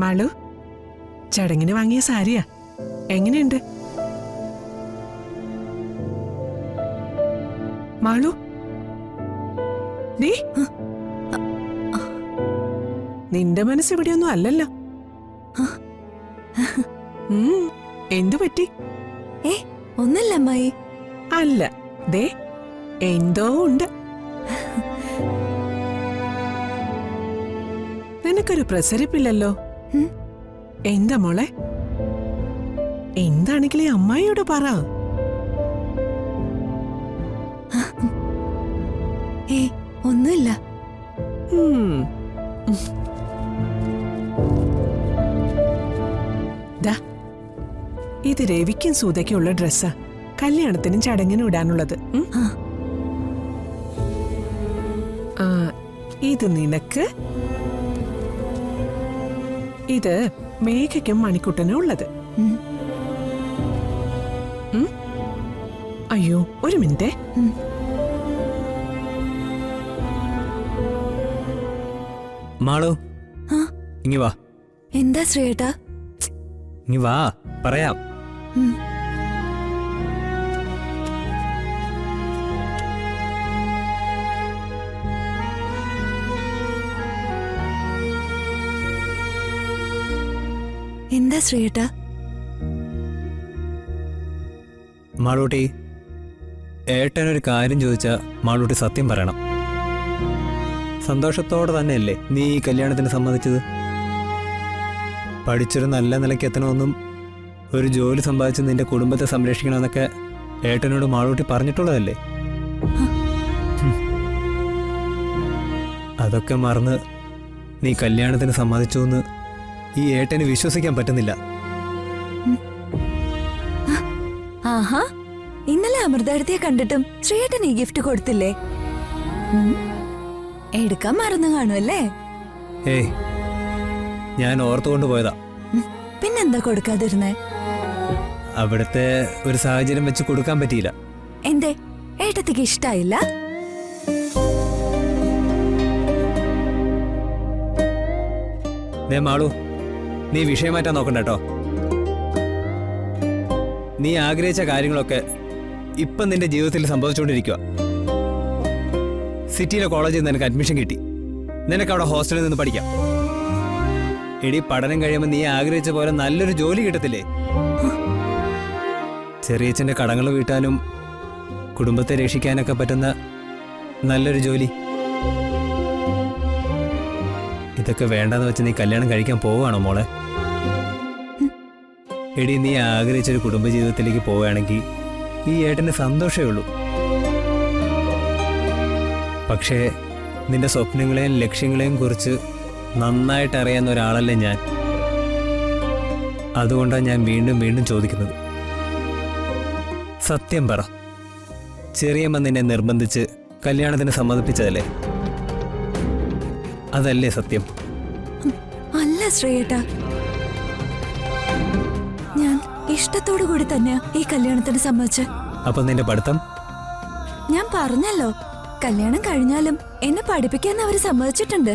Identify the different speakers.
Speaker 1: മാളു, ചടങ്ങിന് വാങ്ങിയ സാരിയാ, എങ്ങനെയുണ്ട്? മാളു, നിന്റെ മനസ്സ് ഇവിടെയൊന്നും അല്ലല്ലോ. എന്തു പറ്റി?
Speaker 2: ഒന്നല്ല അമ്മായി.
Speaker 1: അല്ല, ദേ എന്തോ ഉണ്ട്. നിനക്കൊരു പ്രസരിപ്പില്ലല്ലോ. എന്താ മോളെ? എന്താണെങ്കിലേ അമ്മായിയോട് പറ.
Speaker 2: ഒന്നുമില്ല.
Speaker 1: ഇത് രവിക്കും സൂതയ്ക്കുള്ള ഡ്രസ്സാ, കല്യാണത്തിനും ചടങ്ങിനും ഇടാനുള്ളത്. ഇത് നിനക്ക്, ഇത് മേഘയ്ക്കും മണിക്കുട്ടനും ഉള്ളത്. അയ്യോ, ഒരു മിനിറ്റ്.
Speaker 3: മാളു, ഇങ്ങി വാ.
Speaker 2: എന്താ ശ്രീയേട്ടാ?
Speaker 3: ഇങ്ങി വാ, പറയാം.
Speaker 2: എന്താ ശ്രീയേട്ടാ?
Speaker 3: മാളൂട്ടി, ഏട്ടനൊരു കാര്യം ചോദിച്ചാ മാളൂട്ടി സത്യം പറയണം. സന്തോഷത്തോടെ തന്നെയല്ലേ നീ ഈ കല്യാണത്തിന് സമ്മതിച്ചത്? പഠിച്ചൊരു നല്ല നിലയ്ക്ക് എത്തണമെന്നും ഒരു ജോലി സമ്പാദിച്ച് നിന്റെ കുടുംബത്തെ സംരക്ഷിക്കണമെന്നൊക്കെ ഏട്ടനോട് മാളൂട്ടി പറഞ്ഞിട്ടുള്ളതല്ലേ? അതൊക്കെ മറന്ന് നീ കല്യാണത്തിന് സമ്മതിച്ചു എന്ന് ഈ ഏട്ടന് വിശ്വസിക്കാൻ പറ്റുന്നില്ല.
Speaker 2: ആഹാ, ഇന്നലെ അമൃതയെ കണ്ടിട്ടും ശ്രീയേട്ടൻ ഈ ഗിഫ്റ്റ് കൊടുത്തില്ലേ? എടുക്കാൻ മറന്നു കാണുമല്ലേ?
Speaker 3: ഏയ്, ഞാൻ ഓർത്തുകൊണ്ട് പോയതാ.
Speaker 2: പിന്നെന്താ കൊടുക്കാതിരുന്നേ?
Speaker 3: അവിടുത്തെ ഒരു സാഹചര്യം വെച്ച് കൊടുക്കാൻ പറ്റിയില്ല.
Speaker 2: എന്തേ, ഏട്ടത്തിക്ക് ഇഷ്ടായില്ല?
Speaker 3: മാളു, നീ വിഷയം മാറ്റാൻ നോക്കണ്ട കേട്ടോ. നീ ആഗ്രഹിച്ച കാര്യങ്ങളൊക്കെ ഇപ്പം നിന്റെ ജീവിതത്തിൽ സംഭവിച്ചുകൊണ്ടിരിക്കുക. സിറ്റിയിലെ കോളേജിൽ നിന്ന് നിനക്ക് അഡ്മിഷൻ കിട്ടി. നിനക്ക് അവിടെ ഹോസ്റ്റലിൽ നിന്ന് പഠിക്കാം. എടി, പഠനം കഴിയുമ്പോൾ നീ ആഗ്രഹിച്ച പോലെ നല്ലൊരു ജോലി കിട്ടത്തില്ലേ? ചെറിയച്ഛൻ്റെ കടങ്ങൾ വീട്ടാനും കുടുംബത്തെ രക്ഷിക്കാനൊക്കെ പറ്റുന്ന നല്ലൊരു ജോലി. ഇതൊക്കെ വേണ്ടെന്ന് വെച്ച് നീ കല്യാണം കഴിക്കാൻ പോവുകയാണോ മോളെ? എടി, നീ ആഗ്രഹിച്ചൊരു കുടുംബജീവിതത്തിലേക്ക് പോവുകയാണെങ്കിൽ ഈ ഏട്ടന് സന്തോഷമേ ഉള്ളൂ. പക്ഷേ നിന്റെ സ്വപ്നങ്ങളെയും ലക്ഷ്യങ്ങളെയും കുറിച്ച് നന്നായിട്ട് അറിയാവുന്ന ഒരാളല്ലേ ഞാൻ. അതുകൊണ്ടാണ് ഞാൻ വീണ്ടും വീണ്ടും ചോദിക്കുന്നത്. സത്യം പറ, ചെറിയമ്മ നിന്നെ നിർബന്ധിച്ച് കല്യാണത്തിന് സമ്മതിപ്പിച്ചതല്ലേ? അതല്ലേ സത്യം?
Speaker 2: അല്ല ശ്രീയേട്ടാ, ഞാൻ ഇഷ്ടത്തോടു കൂടി തന്നെയാ ഈ കല്യാണത്തിന് സമ്മതിച്ച്.
Speaker 3: അപ്പൊ നിന്റെ പഠിത്തം?
Speaker 2: ഞാൻ പറഞ്ഞല്ലോ, കല്യാണം കഴിഞ്ഞാലും എന്നെ പഠിപ്പിക്കാൻ അവര് സമ്മതിച്ചിട്ടുണ്ട്.